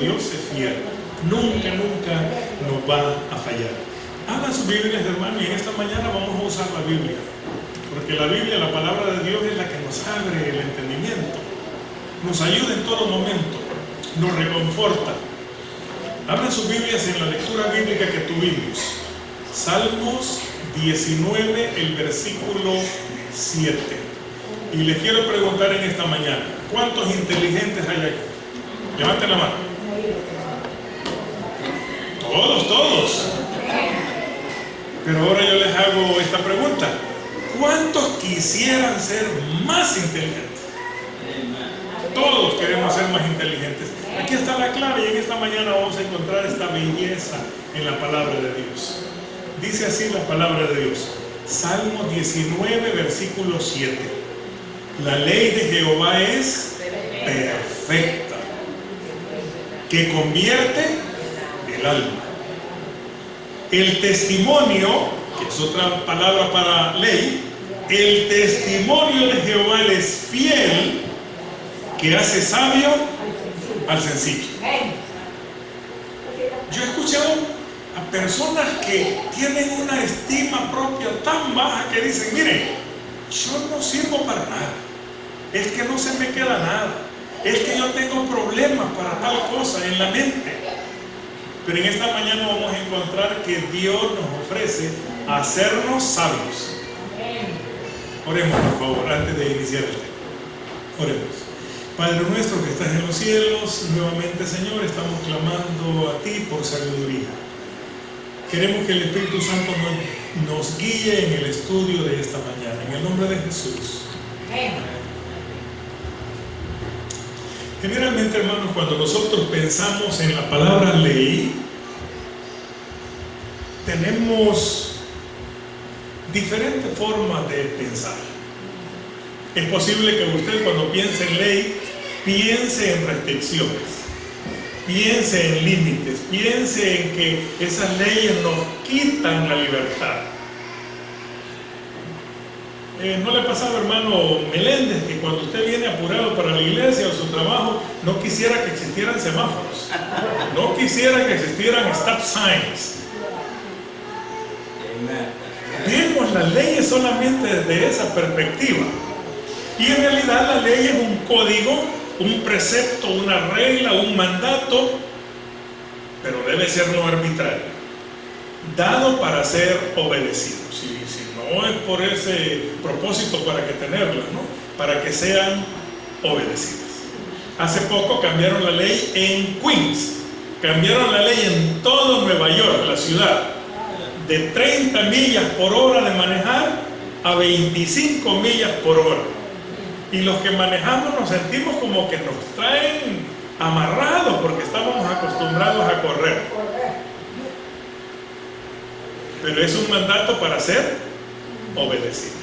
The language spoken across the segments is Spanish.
Dios es fiel. Nunca, nunca nos va a fallar. Abran sus Biblias, hermano, y en esta mañana vamos a usar la Biblia. Porque la Biblia, la palabra de Dios, es la que nos abre el entendimiento. Nos ayuda en todo momento. Nos reconforta. Abran sus Biblias en la lectura bíblica que tuvimos. Salmos 19, el versículo 7. Y les quiero preguntar en esta mañana, ¿cuántos inteligentes hay aquí? Levanten la mano. Todos. Pero ahora yo les hago esta pregunta. ¿Cuántos quisieran ser más inteligentes? Todos queremos ser más inteligentes. Aquí está la clave y en esta mañana vamos a encontrar esta belleza en la palabra de Dios. Dice así la palabra de Dios. Salmo 19, versículo 7. La ley de Jehová es perfecta, que convierte el alma. El testimonio, que es otra palabra para ley, el testimonio de Jehová es fiel, que hace sabio al sencillo. Yo he escuchado a personas que tienen una estima propia tan baja que dicen, miren, yo no sirvo para nada, es que no se me queda nada, es que yo tengo problemas para tal cosa en la mente. Pero en esta mañana vamos a encontrar que Dios nos ofrece hacernos sabios. Oremos, por favor, antes de iniciar el tema. Oremos. Padre nuestro que estás en los cielos, nuevamente, Señor, estamos clamando a ti por sabiduría. Queremos que el Espíritu Santo nos guíe en el estudio de esta mañana, en el nombre de Jesús. Generalmente, hermanos, cuando nosotros pensamos en la palabra ley, tenemos diferentes formas de pensar. Es posible que usted, cuando piense en ley, piense en restricciones, piense en límites, piense en que esas leyes nos quitan la libertad. ¿No le pasaba, hermano Meléndez, que cuando usted viene apurado para la iglesia o su trabajo, no quisiera que existieran semáforos, no quisiera que existieran stop signs? Vemos las leyes solamente desde esa perspectiva. Y en realidad la ley es un código, un precepto, una regla, un mandato, pero debe ser no arbitrario, dado para ser obedecido. Si no es por ese propósito para que tenerlas, ¿no? Para que sean obedecidas. Hace poco cambiaron la ley en Queens, cambiaron la ley en todo Nueva York, la ciudad, de 30 millas por hora de manejar a 25 millas por hora. Y los que manejamos nos sentimos como que nos traen amarrados porque estábamos acostumbrados a correr. Pero es un mandato para ser obedecido.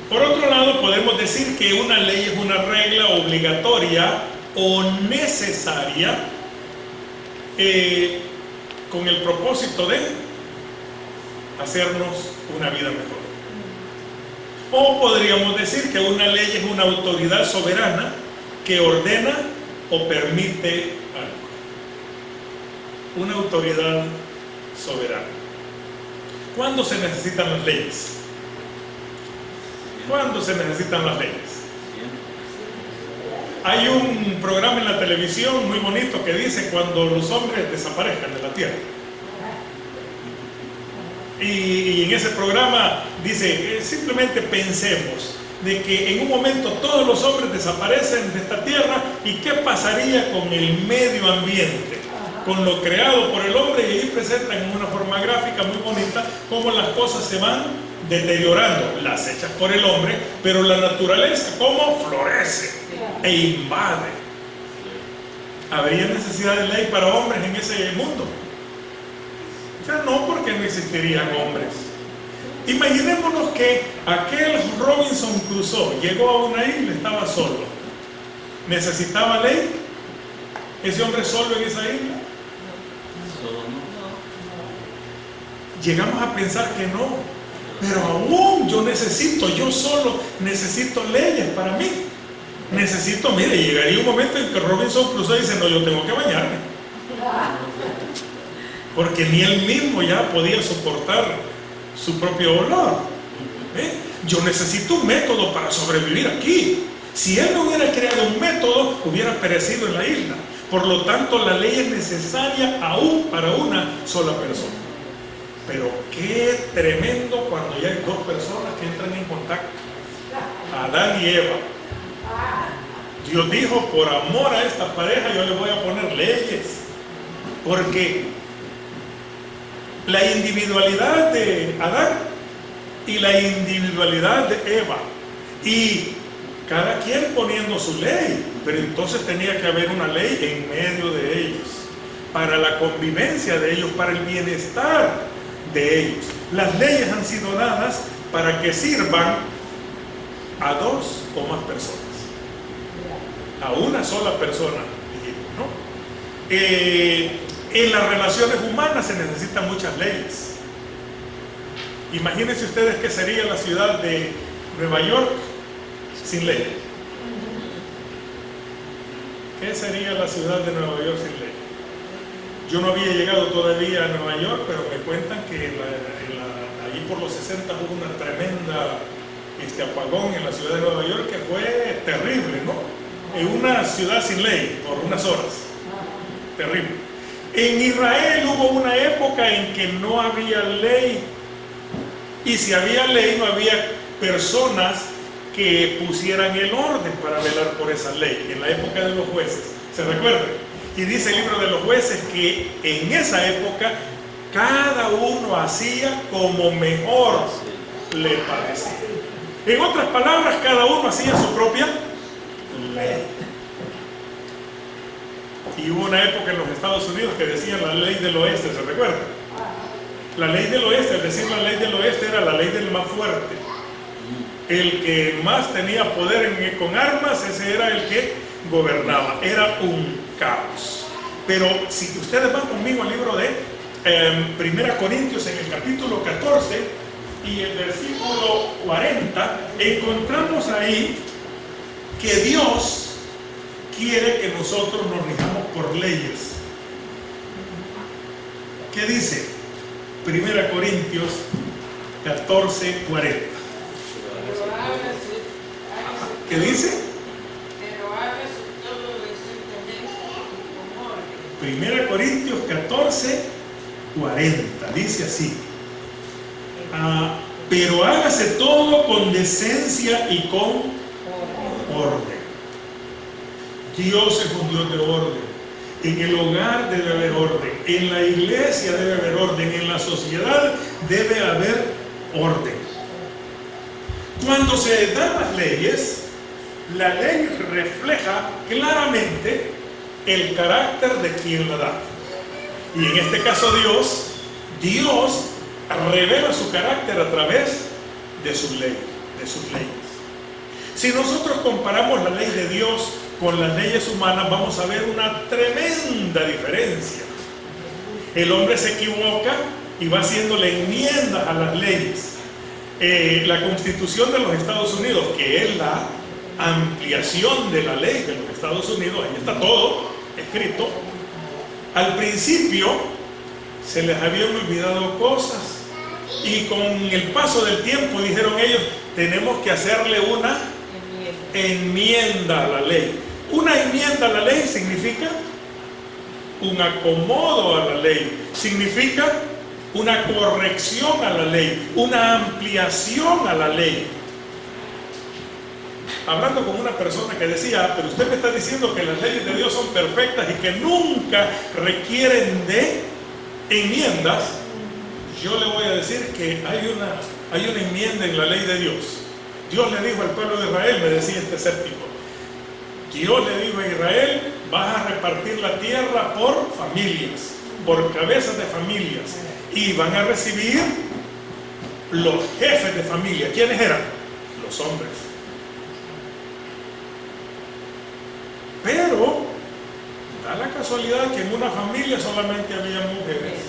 Por otro lado, podemos decir que una ley es una regla obligatoria o necesaria con el propósito de hacernos una vida mejor. O podríamos decir que una ley es una autoridad soberana que ordena o permite algo. Una autoridad soberana. ¿Cuándo se necesitan las leyes? ¿Cuándo se necesitan las leyes? Hay un programa en la televisión muy bonito que dice cuando los hombres desaparezcan de la tierra. Y en ese programa dice, simplemente pensemos de que en un momento todos los hombres desaparecen de esta tierra y qué pasaría con el medio ambiente, con lo creado por el hombre, y ahí presentan en una forma gráfica muy bonita cómo las cosas se van deteriorando, las hechas por el hombre, pero la naturaleza cómo florece e invade. ¿Habría necesidad de ley para hombres en ese mundo? Ya no, porque no existirían hombres. Imaginémonos que aquel Robinson Crusoe llegó a una isla, estaba solo. ¿Necesitaba ley? ¿Ese hombre solo en esa isla? Llegamos a pensar que no. Pero aún yo solo necesito leyes para mí. Necesito, mire, llegaría un momento en que Robinson Crusoe dice, no, yo tengo que bañarme. Porque ni él mismo ya podía soportar su propio olor. Yo necesito un método para sobrevivir aquí. Si él no hubiera creado un método, hubiera perecido en la isla. Por lo tanto, la ley es necesaria aún para una sola persona. Pero qué tremendo cuando ya hay dos personas que entran en contacto. Adán y Eva. Dios dijo, por amor a esta pareja yo le voy a poner leyes. Porque la individualidad de Adán y la individualidad de Eva, y cada quien poniendo su ley, pero entonces tenía que haber una ley en medio de ellos, para la convivencia de ellos, para el bienestar de ellos. Las leyes han sido dadas para que sirvan a dos o más personas, a una sola persona, ¿no? En las relaciones humanas se necesitan muchas leyes. Imagínense ustedes qué sería la ciudad de Nueva York sin ley. ¿Qué sería la ciudad de Nueva York sin ley? Yo no había llegado todavía a Nueva York, pero me cuentan que allí por los 60 hubo una tremenda apagón en la ciudad de Nueva York que fue terrible, ¿no? En una ciudad sin ley por unas horas. Terrible. En Israel hubo una época en que no había ley, y si había ley no había personas que pusieran el orden para velar por esa ley, en la época de los jueces, ¿se recuerdan? Y dice el libro de los jueces que en esa época cada uno hacía como mejor le parecía. En otras palabras, cada uno hacía su propia ley. Y hubo una época en los Estados Unidos que decían la ley del oeste, ¿se recuerda? La ley del oeste, es decir, la ley del oeste era la ley del más fuerte. El que más tenía poder con armas, ese era el que gobernaba. Era un caos. Pero si ustedes van conmigo al libro de 1 Corintios, en el capítulo 14 y el versículo 40, encontramos ahí que Dios quiere que nosotros nos rijamos por leyes. ¿Qué dice? 1 Corintios 14, 40. ¿Qué dice? Pero hágase todo decentemente y con orden. 1 Corintios 14, 40. Dice así. Pero hágase todo con decencia y con orden. Dios es un Dios de orden. En el hogar debe haber orden, en la iglesia debe haber orden, en la sociedad debe haber orden. Cuando se dan las leyes, la ley refleja claramente el carácter de quien la da. Y en este caso Dios revela su carácter a través de su ley, de sus leyes. Si nosotros comparamos la ley de Dios con las leyes humanas, vamos a ver una tremenda diferencia. El hombre se equivoca y va haciéndole enmiendas a las leyes. La Constitución de los Estados Unidos, que es la ampliación de la ley de los Estados Unidos, ahí está todo escrito. Al principio se les habían olvidado cosas y con el paso del tiempo dijeron ellos, tenemos que hacerle una enmienda a la ley. Una enmienda a la ley significa un acomodo a la ley, significa una corrección a la ley, una ampliación a la ley. Hablando con una persona que decía, pero usted me está diciendo que las leyes de Dios son perfectas y que nunca requieren de enmiendas, yo le voy a decir que hay una enmienda en la ley de Dios. Dios le dijo al pueblo de Israel, me decía este escéptico, Dios le dijo a Israel, vas a repartir la tierra por familias, por cabezas de familias, y van a recibir los jefes de familia. ¿Quiénes eran? Los hombres. Pero da la casualidad que en una familia solamente había mujeres.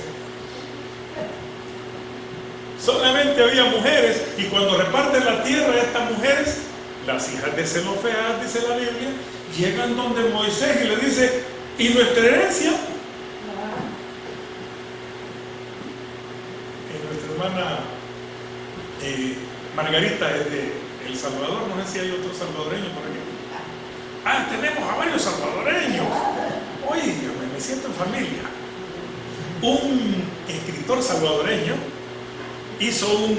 Solamente había mujeres, y cuando reparten la tierra a estas mujeres, las hijas de Zelofehad, dice la Biblia, llegan donde Moisés y le dice, ¿y nuestra herencia? hermana Margarita es de El Salvador, no sé si hay otro salvadoreño por aquí. Ah, tenemos a varios salvadoreños. Óigame, me siento en familia. Un escritor salvadoreño hizo un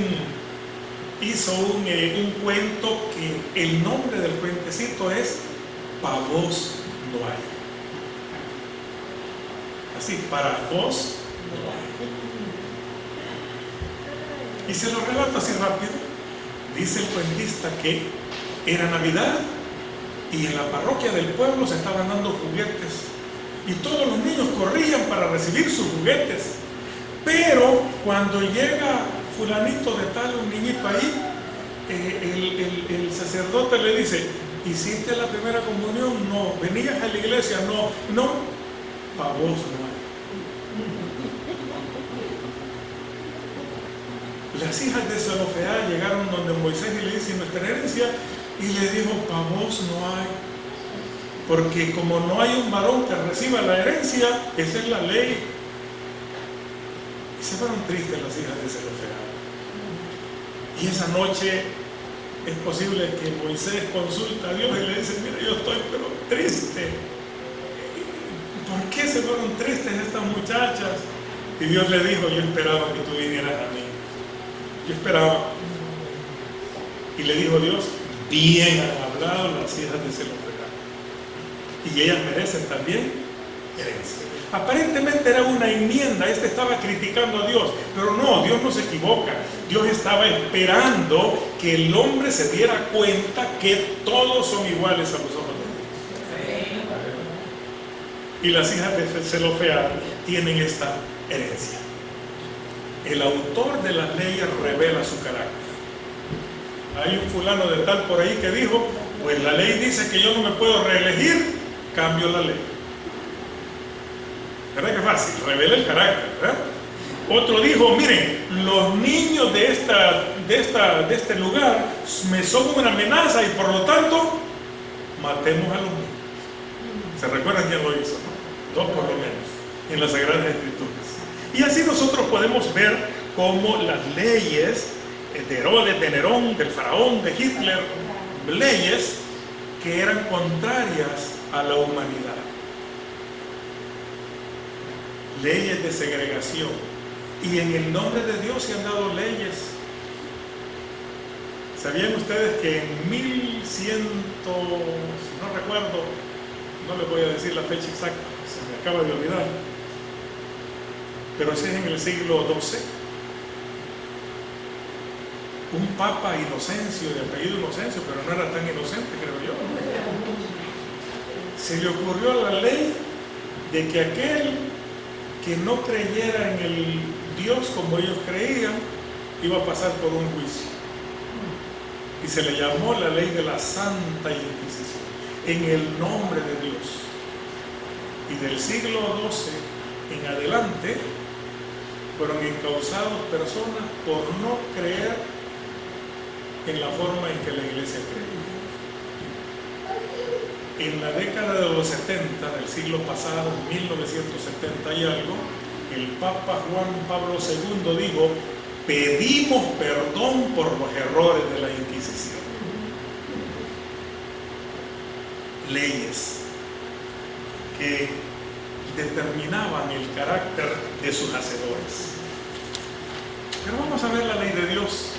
cuento que el nombre del cuentecito es Pa' vos no hay. Así, para vos no hay. Y se lo relato así rápido. Dice el cuentista que era Navidad y en la parroquia del pueblo se estaban dando juguetes y todos los niños corrían para recibir sus juguetes. Pero cuando llega fulanito de tal, un niñito ahí, el sacerdote le dice: ¿hiciste la primera comunión? No. ¿Venías a la iglesia? No. No, pa' vos no hay. Las hijas de Zelofehad llegaron donde Moisés y le dicen: nuestra herencia, y le dijo: pa' vos no hay, porque como no hay un varón que reciba la herencia, esa es la ley. Y se fueron tristes las hijas de Zelofehad. Y esa noche es posible que Moisés consulta a Dios y le dice: mira, yo estoy pero triste. ¿Por qué se fueron tristes estas muchachas? Y Dios le dijo: yo esperaba que tú vinieras a mí. Yo esperaba. Y le dijo Dios: bien han hablado las hijas de Zelofehad, y ellas merecen también herencia. Aparentemente era una enmienda, estaba criticando a Dios, pero no, Dios no se equivoca. Dios estaba esperando que el hombre se diera cuenta que todos son iguales a los ojos de Dios. Y las hijas de Zelofehad tienen esta herencia. El autor de las leyes revela su carácter. Hay un fulano de tal por ahí que dijo: pues la ley dice que yo no me puedo reelegir, cambio la ley. ¿Verdad que fácil? Revela el carácter, ¿verdad? Otro dijo: miren, los niños de este lugar me son una amenaza y por lo tanto matemos a los niños. ¿Se recuerdan quién lo hizo? Dos por lo menos, en las Sagradas Escrituras. Y así nosotros podemos ver cómo las leyes de Herodes, de Nerón, del faraón, de Hitler, leyes que eran contrarias a la humanidad. Leyes de segregación. Y en el nombre de Dios se han dado leyes. ¿Sabían ustedes que en 1100, no recuerdo, no les voy a decir la fecha exacta, se me acaba de olvidar, pero ese es en el siglo XII, un papa Inocencio, de apellido Inocencio, pero no era tan inocente, creo yo, se le ocurrió la ley de que aquel que no creyera en el Dios como ellos creían, iba a pasar por un juicio. Y se le llamó la ley de la Santa Inquisición, en el nombre de Dios. Y del siglo XII en adelante fueron encausados personas por no creer en la forma en que la iglesia creía. En la década de los 70 del siglo pasado, 1970 y algo, el Papa Juan Pablo II dijo: pedimos perdón por los errores de la Inquisición. Leyes que determinaban el carácter de sus hacedores. Pero vamos a ver la ley de Dios.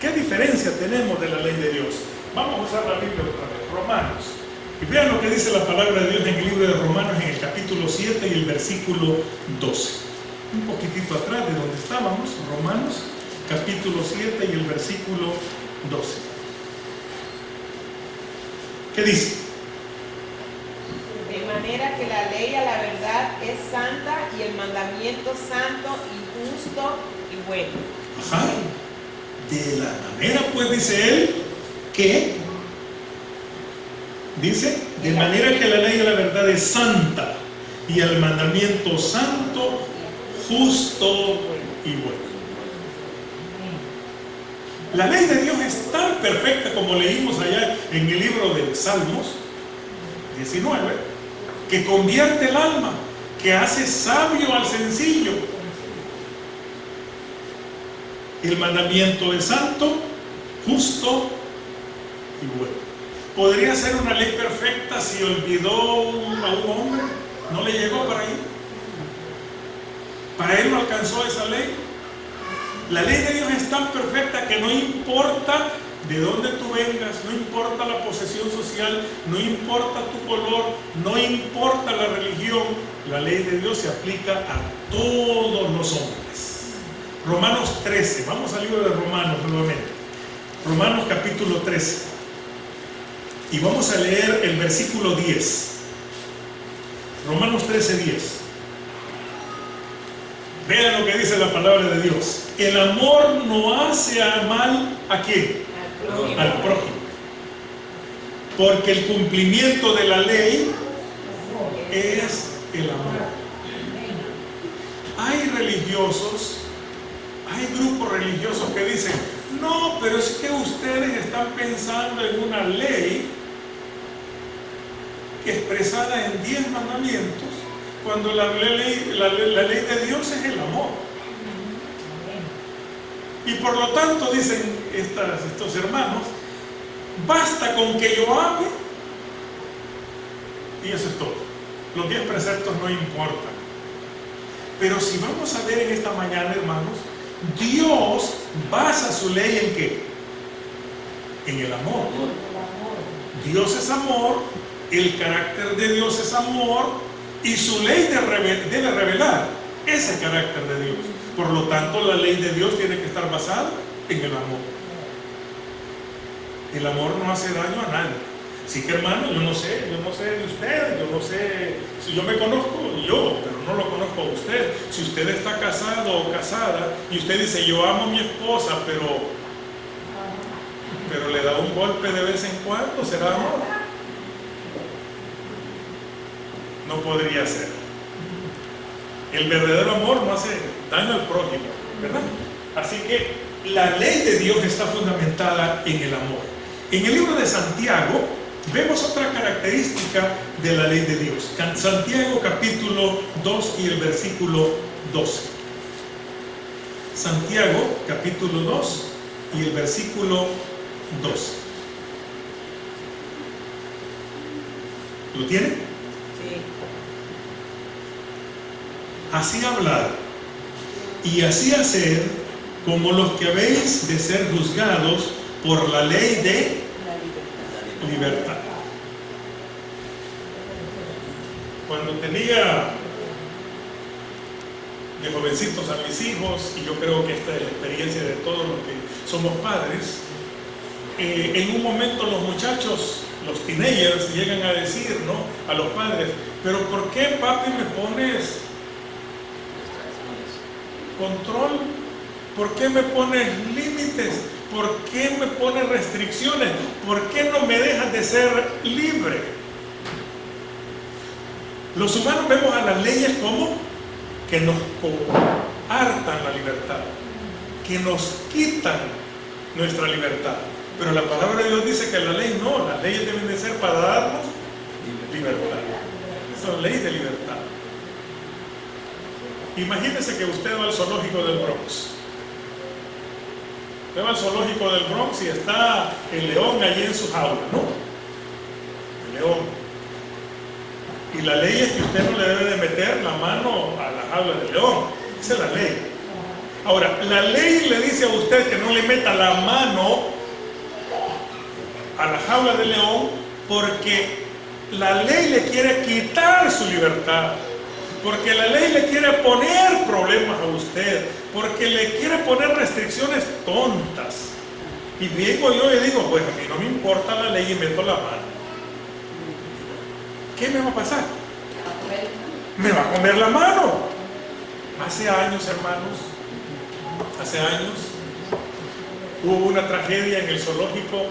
¿Qué diferencia tenemos de la ley de Dios? Vamos a usar la Biblia otra vez, Romanos. Y vean lo que dice la palabra de Dios en el libro de Romanos, en el capítulo 7 y el versículo 12. Un poquitito atrás de donde estábamos, Romanos, capítulo 7 y el versículo 12. ¿Qué dice? De manera que la ley a la verdad es santa y el mandamiento santo y justo y bueno. Ajá. De la manera, pues, dice él, que dice, de manera que la ley de la verdad es santa y el mandamiento santo, justo y bueno. La ley de Dios es tan perfecta como leímos allá en el libro de Salmos 19, que convierte el alma, que hace sabio al sencillo. El mandamiento es santo, justo y bueno. ¿Podría ser una ley perfecta si olvidó a un hombre? ¿No le llegó para ahí? ¿Para él no alcanzó esa ley? La ley de Dios es tan perfecta que no importa de dónde tú vengas, no importa la posesión social, no importa tu color, no importa la religión, la ley de Dios se aplica a todos los hombres. Romanos 13, vamos al libro de Romanos nuevamente. Romanos capítulo 13. Y vamos a leer el versículo 10. Romanos 13, 10. Vean lo que dice la palabra de Dios. El amor no hace mal ¿a quién? Al prójimo. Porque el cumplimiento de la ley es el amor. Hay religiosos, hay grupos religiosos que dicen, no, pero es que ustedes están pensando en una ley expresada en 10 mandamientos, cuando la ley de Dios es el amor. Y por lo tanto, dicen estos hermanos, basta con que yo ame y eso es todo. Los 10 preceptos no importan. Pero si vamos a ver en esta mañana, hermanos, Dios basa su ley ¿en qué? En el amor. Dios es amor, el carácter de Dios es amor y su ley debe revelar ese carácter de Dios. Por lo tanto, la ley de Dios tiene que estar basada en el amor. El amor no hace daño a nadie. Así que, hermano, yo no sé de usted, yo no sé, si yo me conozco yo, pero no lo conozco a usted. Si usted está casado o casada y usted dice, yo amo a mi esposa, pero le da un golpe de vez en cuando, ¿será amor? No podría ser. El verdadero amor no hace daño al prójimo, ¿verdad? Así que la ley de Dios está fundamentada en el amor. En el libro de Santiago vemos otra característica de la ley de Dios. Santiago capítulo 2 y el versículo 12. Santiago capítulo 2 y el versículo 12. ¿Lo tiene? Sí. Así hablar y así hacer como los que habéis de ser juzgados por la ley de libertad. Cuando tenía de jovencitos a mis hijos, y yo creo que esta es la experiencia de todos los que somos padres, en un momento los muchachos, los teenagers, llegan a decir, ¿no?, a los padres, pero ¿por qué, papi, me pones control? ¿Por qué me pones límites? ¿Por qué me pones restricciones? ¿Por qué no me dejas de ser libre? Los humanos vemos a las leyes como que nos coartan la libertad, que nos quitan nuestra libertad. Pero la palabra de Dios dice que la ley no, las leyes deben de ser para darnos libertad. Esa es la ley de libertad. Imagínese que usted va al zoológico del Bronx. Usted va al zoológico del Bronx y está el león allí en su jaula, ¿no? El león. Y la ley es que usted no le debe de meter la mano a la jaula del león. Esa es la ley. Ahora, la ley le dice a usted que no le meta la mano a la jaula del león porque la ley le quiere quitar su libertad. Porque la ley le quiere poner problemas a usted, porque le quiere poner restricciones tontas. Y vengo yo y digo, pues a mí no me importa la ley y meto la mano. ¿Qué me va a pasar? Me va a comer la mano. Hace años, hermanos, hubo una tragedia en el zoológico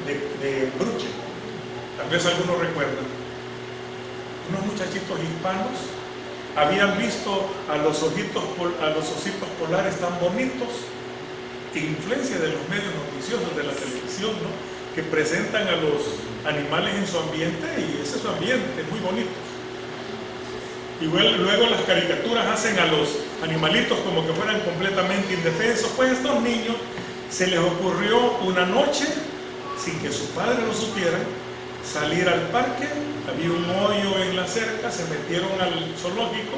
de Bruche. Tal vez algunos recuerdan. Unos muchachitos hispanos habían visto a los ositos polares tan bonitos, influencia de los medios noticiosos de la televisión, ¿no?, que presentan a los animales en su ambiente, y ese es su ambiente, muy bonito. Y luego las caricaturas hacen a los animalitos como que fueran completamente indefensos. Pues a estos niños se les ocurrió una noche, sin que su padre lo supiera, salir al parque. Había un hoyo en la cerca, se metieron al zoológico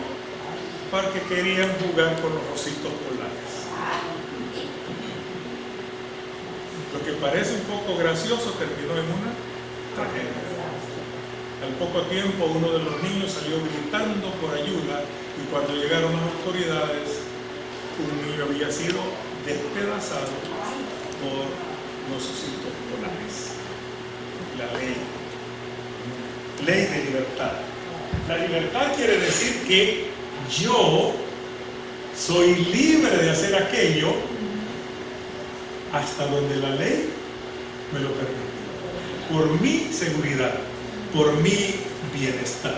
porque querían jugar con los ositos polares. Lo que parece un poco gracioso terminó en una tragedia. Al poco tiempo uno de los niños salió gritando por ayuda, y cuando llegaron las autoridades, un niño había sido despedazado por los ositos polares. La ley de libertad. La libertad quiere decir que yo soy libre de hacer aquello hasta donde la ley me lo permite, por mi seguridad, por mi bienestar.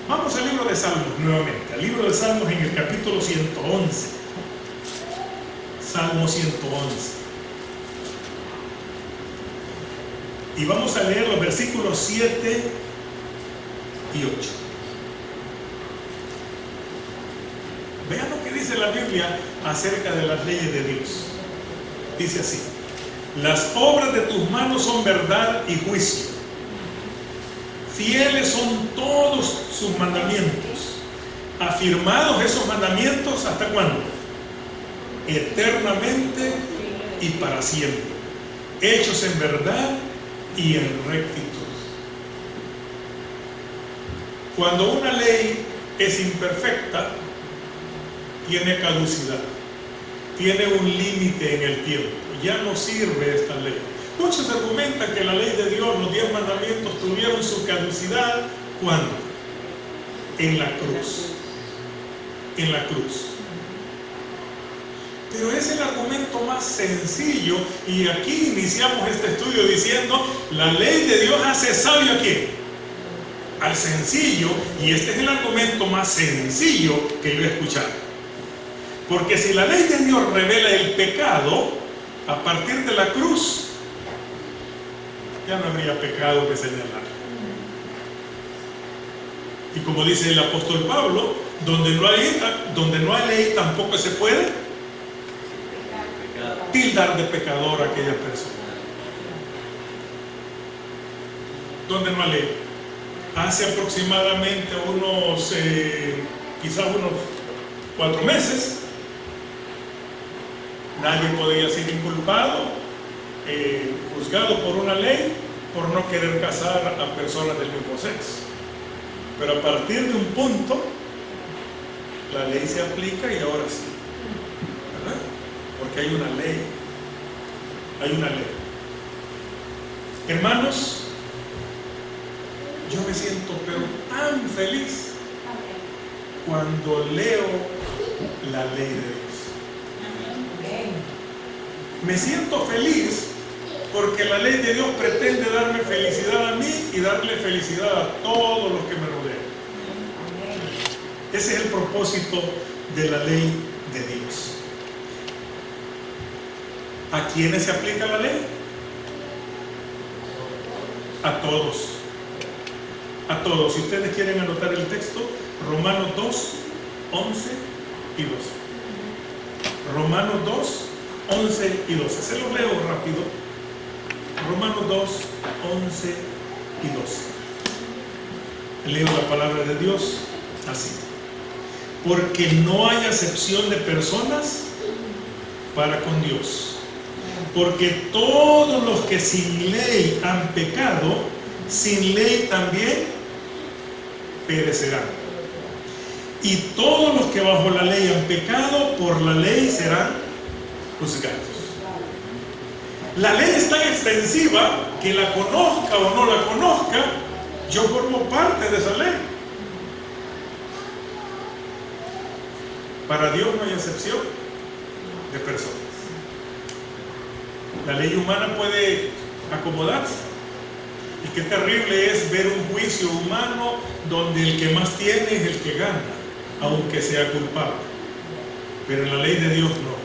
Vamos al libro de Salmos nuevamente, al libro de Salmos en el capítulo 111. Salmo 111. Y vamos a leer los versículos 7 y 8. Vean lo que dice la Biblia acerca de las leyes de Dios. Dice así: las obras de tus manos son verdad y juicio. Fieles son todos sus mandamientos. Afirmados esos mandamientos, ¿hasta cuándo? Eternamente y para siempre. Hechos en verdad y en rectitud. Cuando una ley es imperfecta, tiene caducidad, tiene un límite en el tiempo, ya no sirve esta ley. Muchos argumentan que la ley de Dios, los 10 mandamientos, tuvieron su caducidad ¿cuándo? En la cruz. En la cruz. Pero es el argumento más sencillo, y aquí iniciamos este estudio diciendo: la ley de Dios hace sabio ¿a quién? Al sencillo, y este es el argumento más sencillo que yo he escuchado. Porque si la ley de Dios revela el pecado, a partir de la cruz ya no habría pecado que señalar. Y como dice el apóstol Pablo, donde no hay ley tampoco se puede tildar de pecador a aquella persona. Donde no hay ley. Hace aproximadamente quizás unos 4 meses, nadie podía ser inculpado, juzgado por una ley por no querer casar a personas del mismo sexo. Pero a partir de un punto, la ley se aplica, y ahora sí, ¿verdad? Porque hay una ley. Hay una ley. Hermanos, yo me siento pero tan feliz cuando leo la ley de Dios. Me siento feliz porque la ley de Dios pretende darme felicidad a mí y darle felicidad a todos los que me rodean. Ese es el propósito de la ley de Dios. ¿A quiénes se aplica la ley? A todos. A todos. Si ustedes quieren anotar el texto, Romanos 2, 11 y 12. Romanos 2, 11 y 12. Se los leo rápido. Romanos 2, 11 y 12. Leo la palabra de Dios así: porque no hay acepción de personas para con Dios, porque todos los que sin ley han pecado, sin ley también perecerán. Y todos los que bajo la ley han pecado, por la ley serán juzgados. La ley es tan extensiva que, la conozca o no la conozca, yo formo parte de esa ley. Para Dios no hay excepción de personas. La ley humana puede acomodarse. Y qué terrible es ver un juicio humano donde el que más tiene es el que gana, aunque sea culpable. Pero en la ley de Dios no.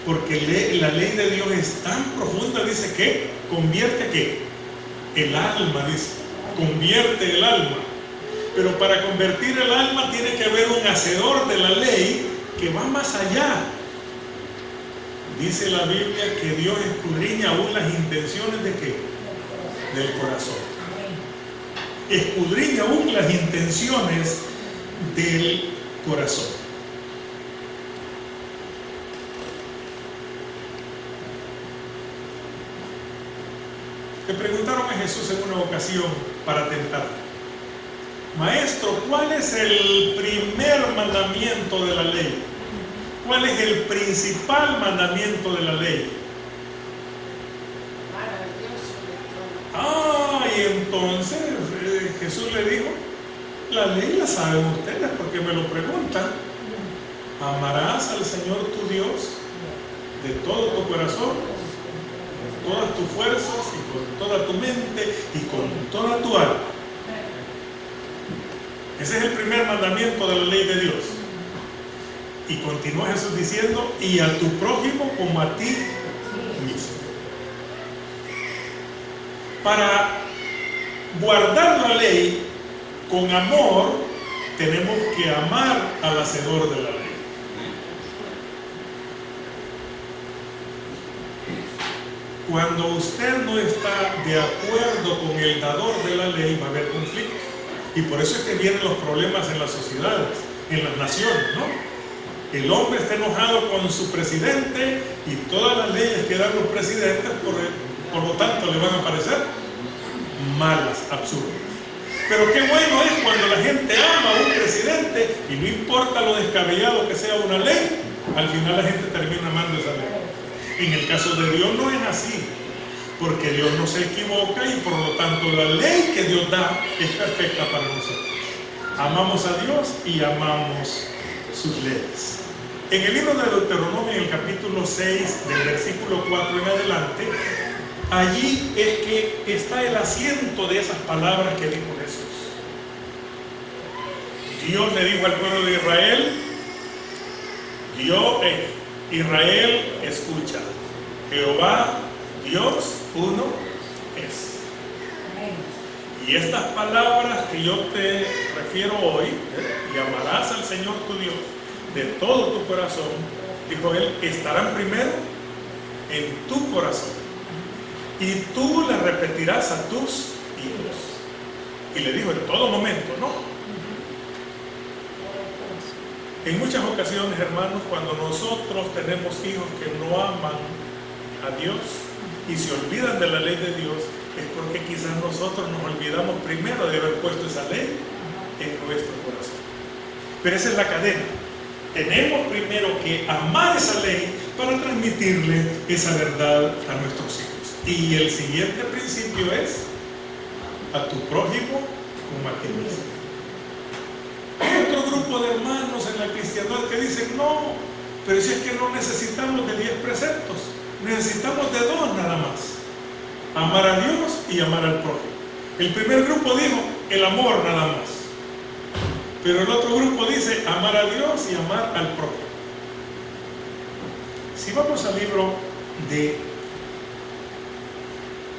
Porque la ley de Dios es tan profunda, dice que convierte ¿qué? El alma, dice. Convierte el alma. Pero para convertir el alma tiene que haber un hacedor de la ley que va más allá. Dice la Biblia que Dios escudriña aún las intenciones ¿de qué? Del corazón. Escudriña aún las intenciones del corazón. Le preguntaron a Jesús en una ocasión para tentarlo: Maestro, ¿cuál es el primer mandamiento de la ley? ¿Cuál es el principal mandamiento de la ley? Y entonces Jesús le dijo: la ley la saben ustedes porque me lo preguntan. Amarás al Señor tu Dios de todo tu corazón, con todas tus fuerzas y con toda tu mente y con toda tu alma. Ese es el primer mandamiento de la ley de Dios. Y continúa Jesús diciendo: y a tu prójimo como a ti mismo. Para guardar la ley con amor, tenemos que amar al hacedor de la ley. Cuando usted no está de acuerdo con el dador de la ley, va a haber conflicto. Y por eso es que vienen los problemas en las sociedades, en las naciones, ¿no? El hombre está enojado con su presidente y todas las leyes que dan los presidentes, por lo tanto, le van a parecer malas, absurdas. Pero qué bueno es cuando la gente ama a un presidente y no importa lo descabellado que sea una ley, al final la gente termina amando esa ley. En el caso de Dios no es así, porque Dios no se equivoca y por lo tanto la ley que Dios da es perfecta para nosotros. Amamos a Dios y amamos sus leyes. En el libro de Deuteronomio, en el capítulo 6, del versículo 4 en adelante, allí es que está el asiento de esas palabras que dijo Jesús. Dios le dijo al pueblo de Israel: Israel, escucha, Jehová Dios uno es. Y estas palabras que yo te refiero hoy, y amarás al Señor tu Dios de todo tu corazón, dijo él, estarán primero en tu corazón y tú las repetirás a tus hijos. Y le dijo en todo momento, ¿no? En muchas ocasiones, hermanos, cuando nosotros tenemos hijos que no aman a Dios y se olvidan de la ley de Dios, es porque quizás nosotros nos olvidamos primero de haber puesto esa ley en nuestro corazón. Pero esa es la cadena. Tenemos primero que amar esa ley para transmitirle esa verdad a nuestros hijos. Y el siguiente principio es: a tu prójimo como a ti mismo. Hay otro grupo de hermanos en la cristiandad que dicen: no, pero si es que no necesitamos de 10 preceptos, necesitamos de 2 nada más: amar a Dios y amar al prójimo. El primer grupo dijo el amor nada más, pero el otro grupo dice amar a Dios y amar al prójimo. Si vamos al libro de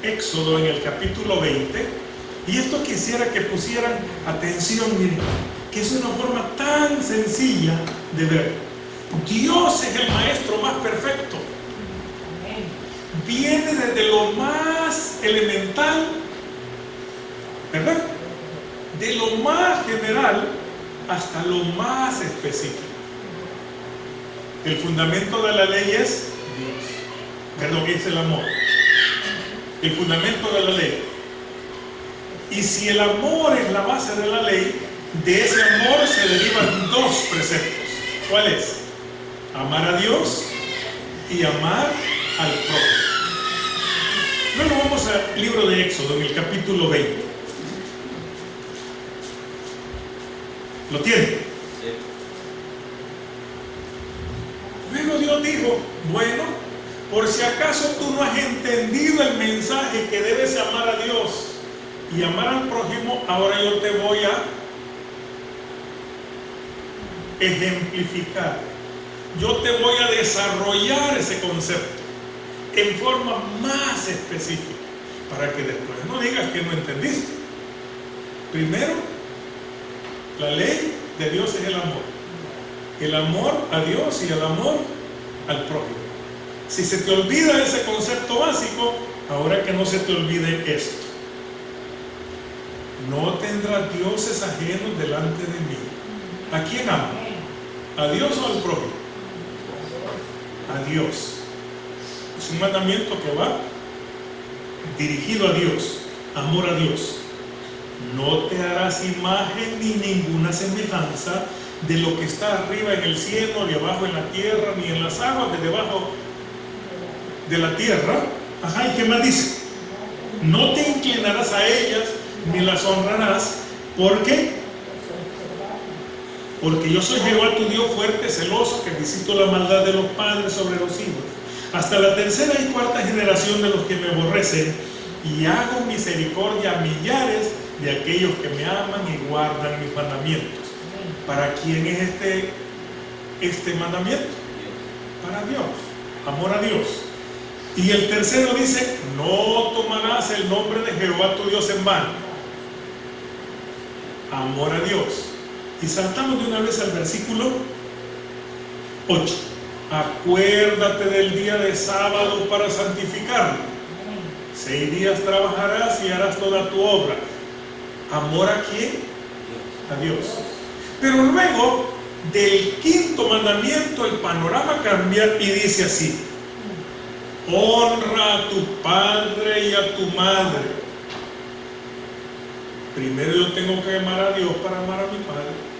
Éxodo en el capítulo 20, y esto quisiera que pusieran atención, miren, que es una forma tan sencilla de ver. Dios es el maestro más perfecto. Viene desde lo más elemental, ¿verdad? De lo más general hasta lo más específico. El fundamento de la ley es Dios, perdón, es el amor. El fundamento de la ley. Y si el amor es la base de la ley, de ese amor se derivan 2 preceptos. ¿Cuál es? Amar a Dios y amar al prójimo. Luego vamos al libro de Éxodo, en el capítulo 20. ¿Lo tiene? Sí. Luego Dios dijo: bueno, por si acaso tú no has entendido el mensaje que debes amar a Dios y amar al prójimo, ahora yo te voy a ejemplificar. Yo te voy a desarrollar ese concepto en forma más específica, para que después no digas que no entendiste. Primero, la ley de Dios es el amor. el amor a Dios y el amor al prójimo. Si se te olvida ese concepto básico, ahora que no se te olvide esto: no tendrás dioses ajenos delante de mí. ¿A quién amo? ¿A Dios o al prójimo? A Dios. Es un mandamiento que va dirigido a Dios, amor a Dios. No te harás imagen ni ninguna semejanza de lo que está arriba en el cielo, ni abajo en la tierra, ni en las aguas de debajo de la tierra. Ajá, ¿y qué más dice? No te inclinarás a ellas, ni las honrarás. ¿Por qué? Porque yo soy Jehová tu Dios fuerte, celoso, que visito la maldad de los padres sobre los hijos, hasta la tercera y cuarta generación de los que me aborrecen, y hago misericordia a millares de aquellos que me aman y guardan mis mandamientos. ¿Para quién es este mandamiento? Para Dios, amor a Dios. Y el tercero dice: no tomarás el nombre de Jehová tu Dios en vano. Amor a Dios. Y saltamos de una vez al versículo 8. Acuérdate del día de sábado para santificarlo. 6 días trabajarás y harás toda tu obra. ¿Amor a quién? A Dios. Pero luego, del quinto mandamiento, el panorama cambia y dice así: honra a tu padre y a tu madre. Primero yo tengo que amar a Dios para amar a mi padre.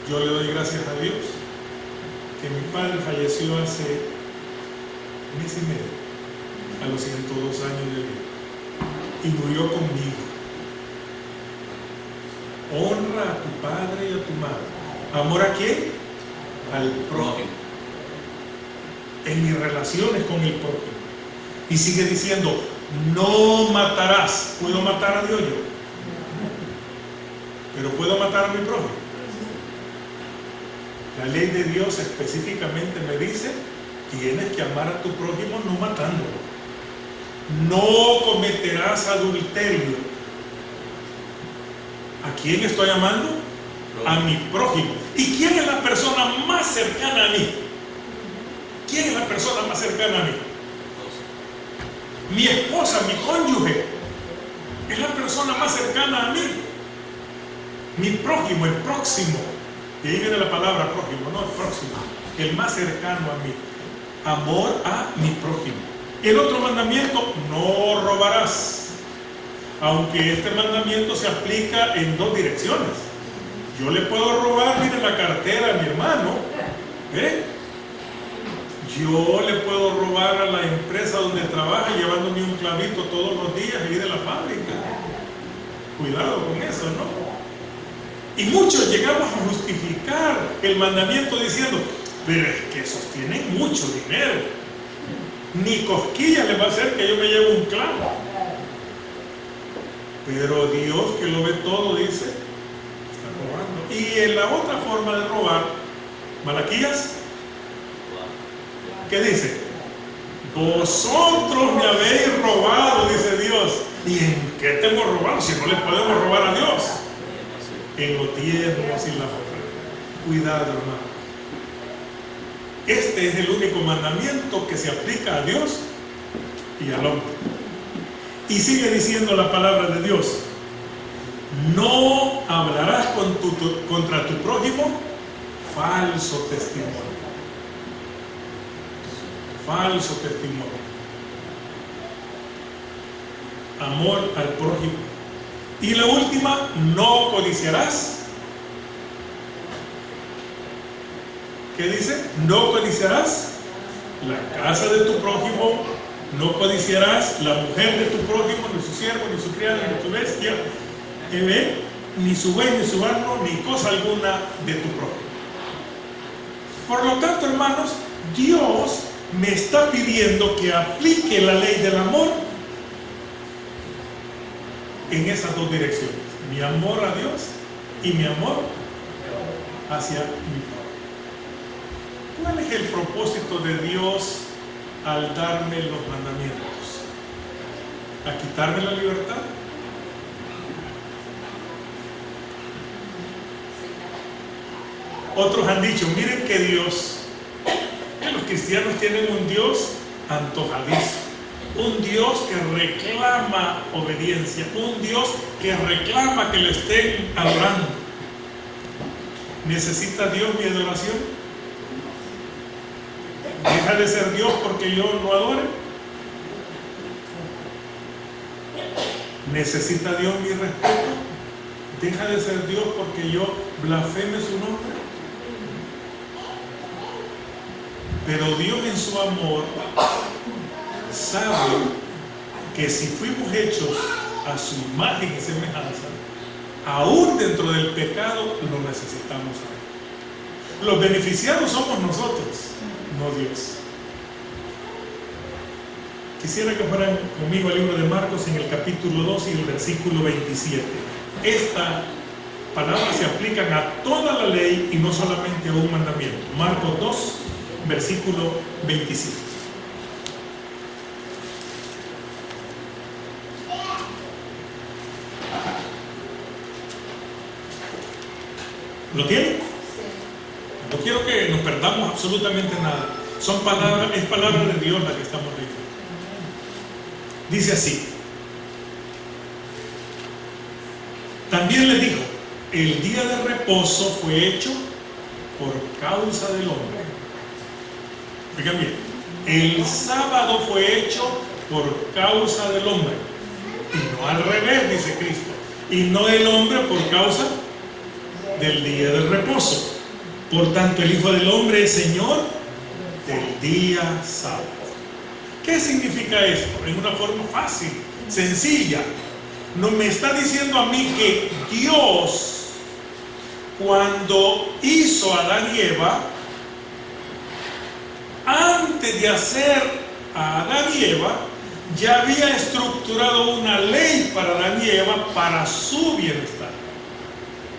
Yo le doy gracias a Dios que mi padre falleció hace 1 mes y medio, a los 102 años de vida, y murió conmigo. Honra a tu padre y a tu madre. ¿Amor a quién? Al prójimo. En mis relaciones con el prójimo. Y sigue diciendo: no matarás. ¿Puedo matar a Dios yo? Pero ¿puedo matar a mi prójimo? La ley de Dios específicamente me dice: tienes que amar a tu prójimo no matándolo. No cometerás adulterio. ¿A quién estoy amando? A mi prójimo. ¿Y quién es la persona más cercana a mí? ¿Quién es la persona más cercana a mí? Mi esposa, mi cónyuge, es la persona más cercana a mí. Mi prójimo, el próximo. Y ahí viene la palabra prójimo, no, el próximo, el más cercano a mí. Amor a mi prójimo. El otro mandamiento: no robarás. Aunque este mandamiento se aplica en 2 direcciones. Yo le puedo robar, mire, la cartera a mi hermano, yo le puedo robar a la empresa donde trabaja llevándome un clavito todos los días ahí de la fábrica. Cuidado con eso, ¿no? Y muchos llegamos a justificar el mandamiento diciendo: pero es que esos tienen mucho dinero, ni cosquillas les va a hacer que yo me lleve un clavo. Pero Dios, que lo ve todo, dice: está robando. Y en la otra forma de robar, Malaquías, ¿qué dice? Vosotros me habéis robado, dice Dios. ¿Y en qué te hemos robado? Si no le podemos robar a Dios. En lo tierno y la ofrenda. Cuidado, hermano. Este es el único mandamiento que se aplica a Dios y al hombre. Y sigue diciendo la palabra de Dios: no hablarás contra tu prójimo falso testimonio. Falso testimonio. Amor al prójimo. Y la última: no codiciarás. ¿Qué dice? No codiciarás la casa de tu prójimo, no codiciarás la mujer de tu prójimo, ni su siervo, ni su criado, ni su bestia, ni su buey, ni su asno, ni cosa alguna de tu prójimo. Por lo tanto, hermanos, Dios me está pidiendo que aplique la ley del amor en esas 2 direcciones: mi amor a Dios y mi amor hacia mi prójimo. ¿Cuál es el propósito de Dios al darme los mandamientos? ¿A quitarme la libertad? Otros han dicho, miren que Dios, que los cristianos tienen un Dios antojadizo, un Dios que reclama obediencia, un Dios que reclama que le estén adorando. ¿Necesita Dios mi adoración? ¿Deja de ser Dios porque yo lo adore? ¿Necesita Dios mi respeto? ¿Deja de ser Dios porque yo blasfeme su nombre? Pero Dios en su amor sabe que si fuimos hechos a su imagen y semejanza, aún dentro del pecado lo necesitamos a Él. Los beneficiados somos nosotros, no Dios. Quisiera que fueran conmigo al libro de Marcos en el capítulo 2 y el versículo 27. Esta palabra se aplica a toda la ley y no solamente a un mandamiento. Marcos 2, versículo 27. ¿Lo tiene? No quiero que nos perdamos absolutamente nada. Es palabra de Dios la que estamos leyendo. Dice así: también le dijo, el día de reposo fue hecho por causa del hombre. Oigan bien, el sábado fue hecho por causa del hombre, y no al revés, dice Cristo, y no el hombre por causa del día del reposo. Por tanto, el Hijo del Hombre es Señor del día sábado. ¿Qué significa esto? En una forma fácil, sencilla. No me está diciendo a mí que Dios, cuando hizo a Adán y Eva, antes de hacer a Adán y Eva, ya había estructurado una ley para Adán y Eva para su bienestar.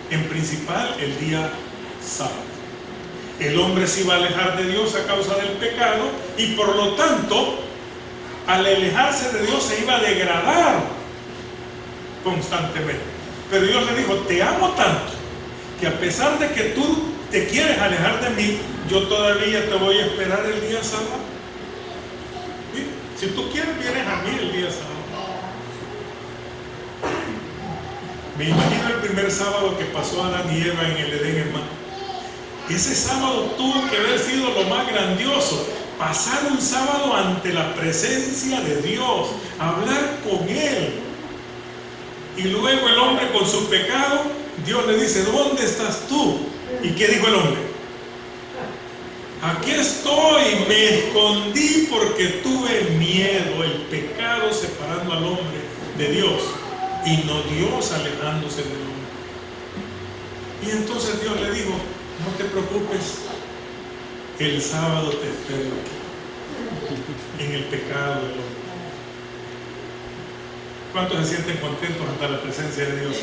En principal, el día sábado. El hombre se iba a alejar de Dios a causa del pecado y por lo tanto, al alejarse de Dios se iba a degradar constantemente. Pero Dios le dijo, te amo tanto que a pesar de que tú te quieres alejar de mí, yo todavía te voy a esperar el día sábado. ¿Sí? Si tú quieres, vienes a mí el día sábado. Me imagino el primer sábado que pasó Adán y Eva en el Edén, hermano. Ese sábado tuvo que haber sido lo más grandioso. Pasar un sábado ante la presencia de Dios, hablar con Él. Y luego el hombre con su pecado, Dios le dice, ¿dónde estás tú? ¿Y qué dijo el hombre? Aquí estoy, me escondí porque tuve miedo. El pecado separando al hombre de Dios y no Dios alejándose del hombre. Y entonces Dios le dijo, no te preocupes, el sábado te espero aquí, en el pecado del hombre. ¿Cuántos se sienten contentos ante la presencia de Dios?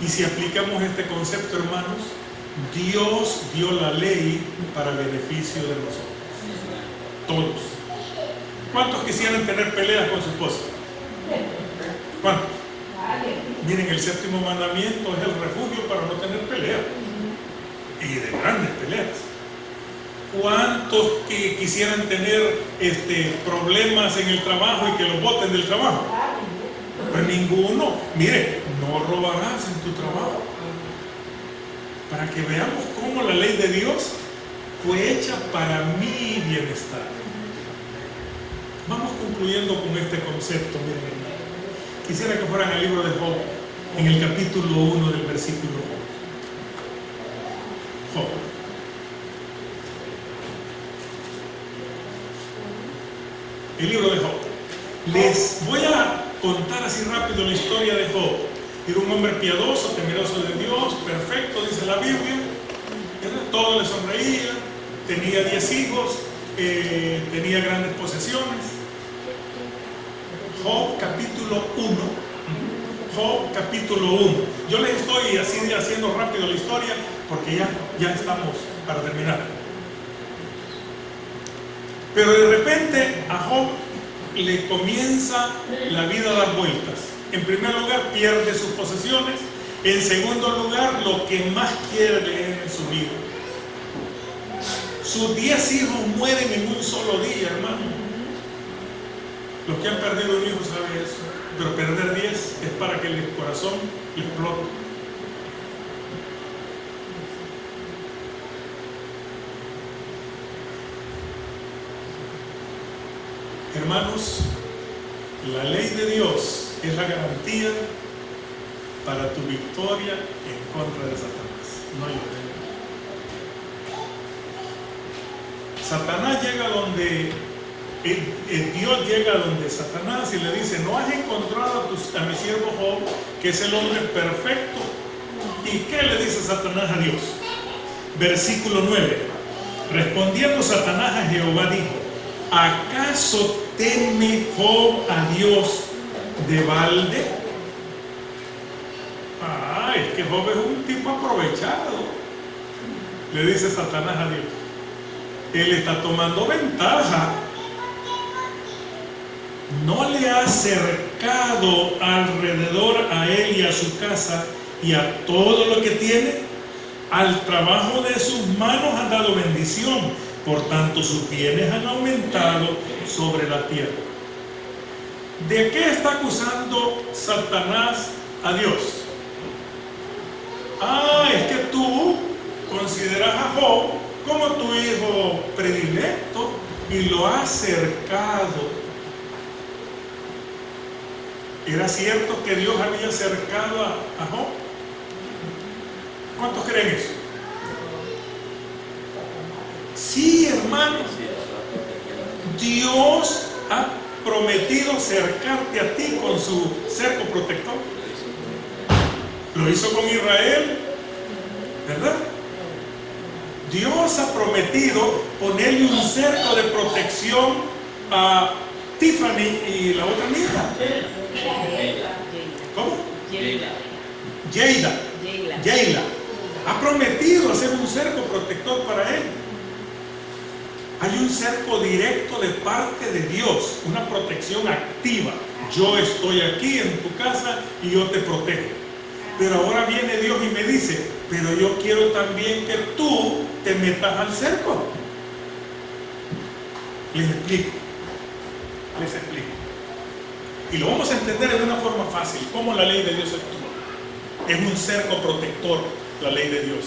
Y si aplicamos este concepto, hermanos, Dios dio la ley para beneficio de nosotros. Todos. ¿Cuántos quisieran tener peleas con su esposa? ¿Cuántos? Miren, el séptimo mandamiento es el refugio para no tener peleas. Y de grandes peleas. ¿Cuántos que quisieran tener problemas en el trabajo y que los boten del trabajo? Pues ninguno. Mire, no robarás en tu trabajo. Para que veamos cómo la ley de Dios fue hecha para mi bienestar. Vamos concluyendo con este concepto. Miren, hermano. Quisiera que fueran al libro de Job, en el capítulo 1 del versículo Job. El libro de Job. Les voy a contar así rápido la historia de Job. Era un hombre piadoso, temeroso de Dios, perfecto, dice la Biblia. Todo le sonreía, tenía 10 hijos, tenía grandes posesiones. Job capítulo 1. Job capítulo 1. Yo les estoy así haciendo rápido la historia porque ya estamos para terminar. Pero de repente a Job le comienza la vida a dar vueltas. En primer lugar, pierde sus posesiones. En segundo lugar, lo que más quiere leer en su vida. Sus 10 hijos mueren en un solo día, hermano. Los que han perdido un hijo saben eso. Pero perder 10 es para que el corazón explote. Hermanos, la ley de Dios es la garantía para tu victoria en contra de Satanás. No hay otra. Satanás llega donde Dios llega donde Satanás y le dice: no has encontrado a mi siervo Job, que es el hombre perfecto. ¿Y qué le dice Satanás a Dios? Versículo 9. Respondiendo Satanás a Jehová dijo: ¿acaso teme Job a Dios de balde? Es que Job es un tipo aprovechado, le dice Satanás a Dios. Él está tomando ventaja. ¿No le ha cercado alrededor a él y a su casa y a todo lo que tiene? Al trabajo de sus manos han dado bendición, por tanto sus bienes han aumentado sobre la tierra. ¿De qué está acusando Satanás a Dios? Es que tú consideras a Job como tu hijo predilecto y lo has cercado. ¿Era cierto que Dios había cercado a Job? ¿Cuántos creen eso? Sí, hermanos. Dios ha prometido cercarte a ti con su cerco protector. Lo hizo con Israel, ¿verdad? Dios ha prometido ponerle un cerco de protección a Tiffany y la otra niña. ¿Cómo? Yeila. Ha prometido hacer un cerco protector para él. Hay un cerco directo de parte de Dios, una protección activa. Yo estoy aquí en tu casa y yo te protejo. Pero ahora viene Dios y me dice: pero yo quiero también que tú te metas al cerco. Les explico. Y lo vamos a entender de una forma fácil, cómo la ley de Dios actúa. Es un cerco protector, la ley de Dios.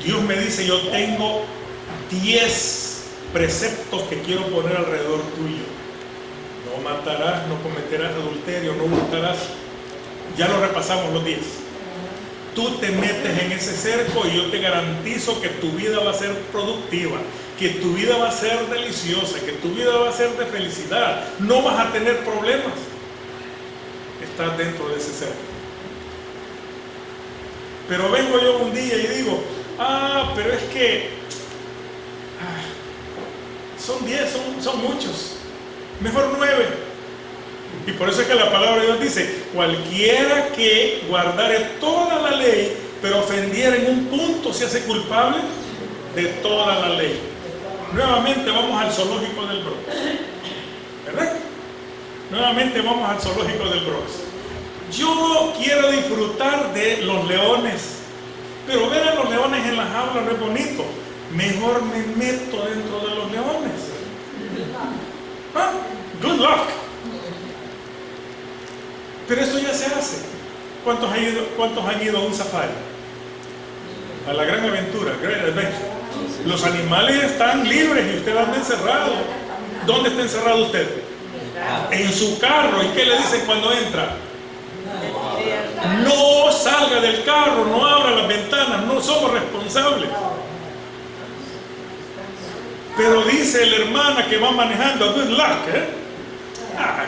Dios me dice: yo tengo 10 preceptos que quiero poner alrededor tuyo. No matarás, no cometerás adulterio, no hurtarás. Ya lo repasamos los 10. Tú te metes en ese cerco y yo te garantizo que tu vida va a ser productiva, que tu vida va a ser deliciosa, que tu vida va a ser de felicidad. No vas a tener problemas. Estás dentro de ese cerco. Pero vengo yo un día y digo: pero es que son 10, son muchos. Mejor 9. Y por eso es que la palabra de Dios dice: cualquiera que guardare toda la ley, pero ofendiera en un punto, se hace culpable de toda la ley. Nuevamente vamos al zoológico del Bronx, ¿verdad? Nuevamente vamos al zoológico del Bronx. Yo quiero disfrutar de los leones, pero ver a los leones en las jaulas no es bonito. Mejor me meto dentro de los leones. Good luck. Pero esto ya se hace. ¿Cuántos han ido a un safari? A la gran aventura, Great Adventure. Los animales están libres y usted anda encerrado. ¿Dónde está encerrado usted? En su carro. ¿Y qué le dicen cuando entra? No salga del carro, no abra las ventanas, no somos responsables. Pero dice la hermana que va manejando: good luck,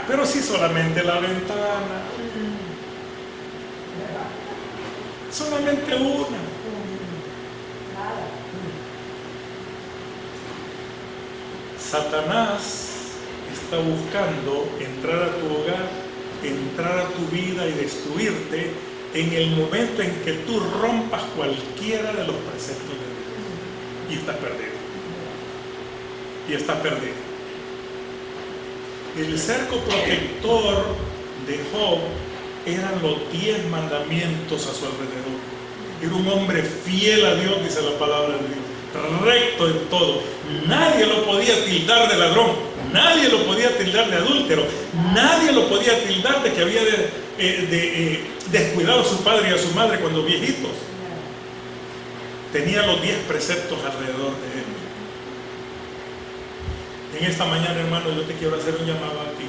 pero sí, solamente la ventana. Solamente una. Satanás está buscando entrar a tu hogar, entrar a tu vida y destruirte en el momento en que tú rompas cualquiera de los preceptos de Dios. Y estás perdido. El cerco protector de Job eran los 10 mandamientos a su alrededor. Era un hombre fiel a Dios, dice la palabra de Dios, recto en todo. Nadie lo podía tildar de ladrón, nadie lo podía tildar de adúltero, nadie lo podía tildar de que había descuidado a su padre y a su madre cuando viejitos. Tenía los 10 preceptos alrededor de él. En esta mañana, hermano, yo te quiero hacer un llamado a ti.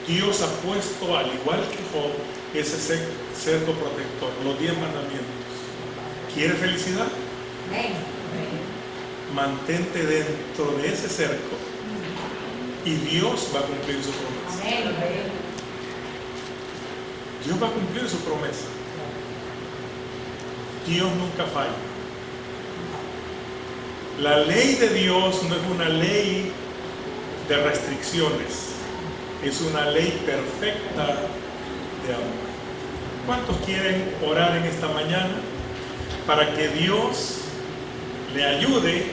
Dios ha puesto, al igual que Job, ese cerco protector, los 10 mandamientos. ¿Quieres felicidad? Mantente dentro de ese cerco y Dios va a cumplir su promesa. Dios va a cumplir su promesa. Dios nunca falla. La ley de Dios no es una ley de restricciones, es una ley perfecta de amor. ¿Cuántos quieren orar en esta mañana para que Dios le ayude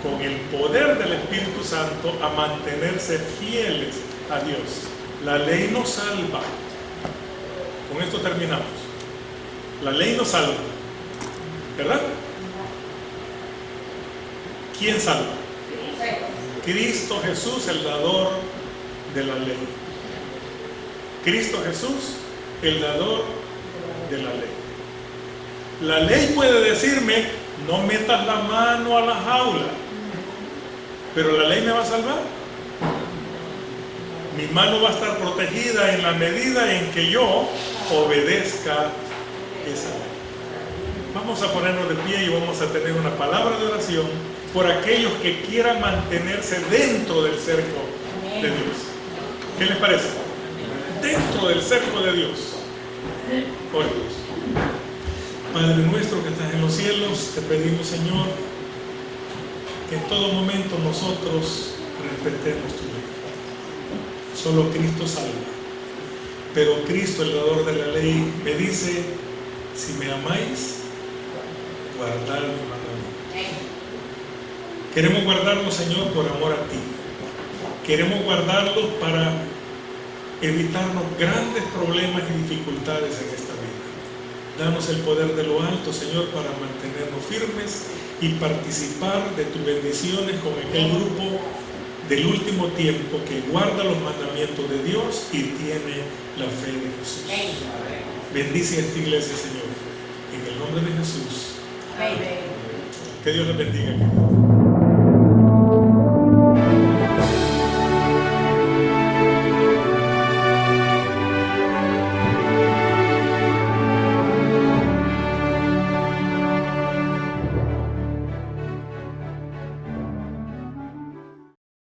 con el poder del Espíritu Santo a mantenerse fieles a Dios? La ley nos salva. Con esto terminamos. La ley nos salva, ¿verdad? ¿Quién salva? Cristo Jesús, el dador de la ley. Cristo Jesús, el dador de la ley. La ley puede decirme, no metas la mano a la jaula, pero la ley me va a salvar. Mi mano va a estar protegida en la medida en que yo obedezca esa ley. Vamos a ponernos de pie y vamos a tener una palabra de oración por aquellos que quieran mantenerse dentro del cerco de Dios. ¿Qué les parece? Dentro del cerco de Dios. Oremos. Padre nuestro que estás en los cielos, te pedimos, Señor, que en todo momento nosotros respetemos tu ley. Solo Cristo salva. Pero Cristo, el dador de la ley, me dice, si me amáis, guardad mi mandamiento. Queremos guardarlos, Señor, por amor a ti. Queremos guardarlos para evitarnos grandes problemas y dificultades en esta vida. Danos el poder de lo alto, Señor, para mantenernos firmes y participar de tus bendiciones con aquel grupo del último tiempo que guarda los mandamientos de Dios y tiene la fe de Jesús. Bendice a esta iglesia, Señor, en el nombre de Jesús. Que Dios les bendiga, querido.